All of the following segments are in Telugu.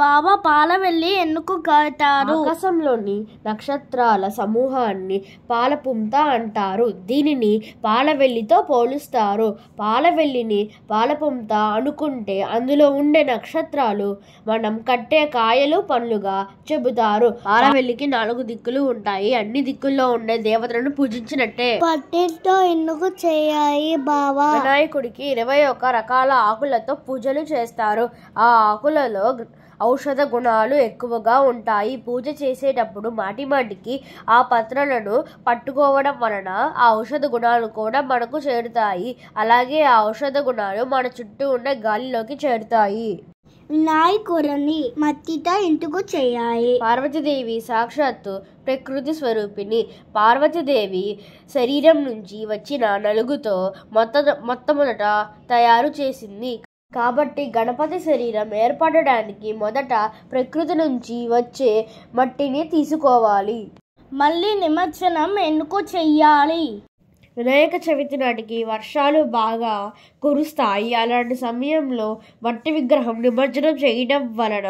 బాబా పాలవెల్లి ఎందుకు కడతారు? ఆకాశంలోని నక్షత్రాల సమూహాన్ని పాలపుంత అంటారు. దీనిని పాలవెల్లితో పోలుస్తారు. పాలవెల్లిని పాలపుంత అనుకుంటే అందులో ఉండే నక్షత్రాలు మనం కట్టే కాయలు పండ్లుగా చెబుతారు. పాలవెల్లికి 4 దిక్కులు ఉంటాయి. అన్ని దిక్కుల్లో ఉండే దేవతలను పూజించినట్టే. పట్టితో ఎందుకు చేయాలి బాబా? వినాయకుడికి 21 రకాల ఆకులతో పూజలు చేస్తారు. ఆ ఆకులలో ఔషధ గుణాలు ఎక్కువగా ఉంటాయి. పూజ చేసేటప్పుడు మాటిమాటికి ఆ పత్రాలను పట్టుకోవడం వలన ఆ ఔషధ గుణాలు కూడా మనకు చేరుతాయి. అలాగే ఆ ఔషధ గుణాలు మన చుట్టూ ఉండే గాలిలోకి చేరుతాయి. వినాయకుడిని మట్టితో ఎందుకు చేయాలి? పార్వతీదేవి సాక్షాత్తు ప్రకృతి స్వరూపిణి. పార్వతీదేవి శరీరం నుంచి వచ్చిన నలుగుతో మొట్టమొదట తయారు చేసింది. కాబట్టి గణపతి శరీరం ఏర్పడడానికి మొదట ప్రకృతి నుంచి వచ్చే మట్టిని తీసుకోవాలి. మళ్ళీ నిమజ్జనం ఎందుకు చెయ్యాలి? వినాయక చవితి నాటికి వర్షాలు బాగా కురుస్తాయి. అలాంటి సమయంలో మట్టి విగ్రహం నిమజ్జనం చేయడం వలన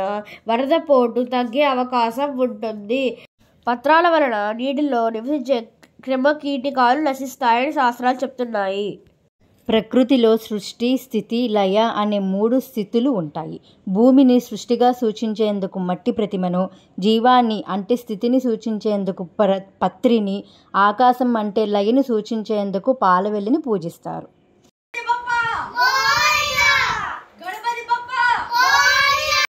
వరద పోటు తగ్గే అవకాశం ఉంటుంది. పత్రాల వలన నీటిలో నివసించే క్రిమికీటకాలు నశిస్తాయని శాస్త్రాలు చెప్తున్నాయి. ప్రకృతిలో సృష్టి, స్థితి, లయ అనే 3 స్థితులు ఉంటాయి. భూమిని సృష్టిగా సూచించేందుకు మట్టి ప్రతిమను, జీవాన్ని అంటే స్థితిని సూచించేందుకు పత్రిని, ఆకాశం అంటే లయని సూచించేందుకు పాలవెల్లిని పూజిస్తారు.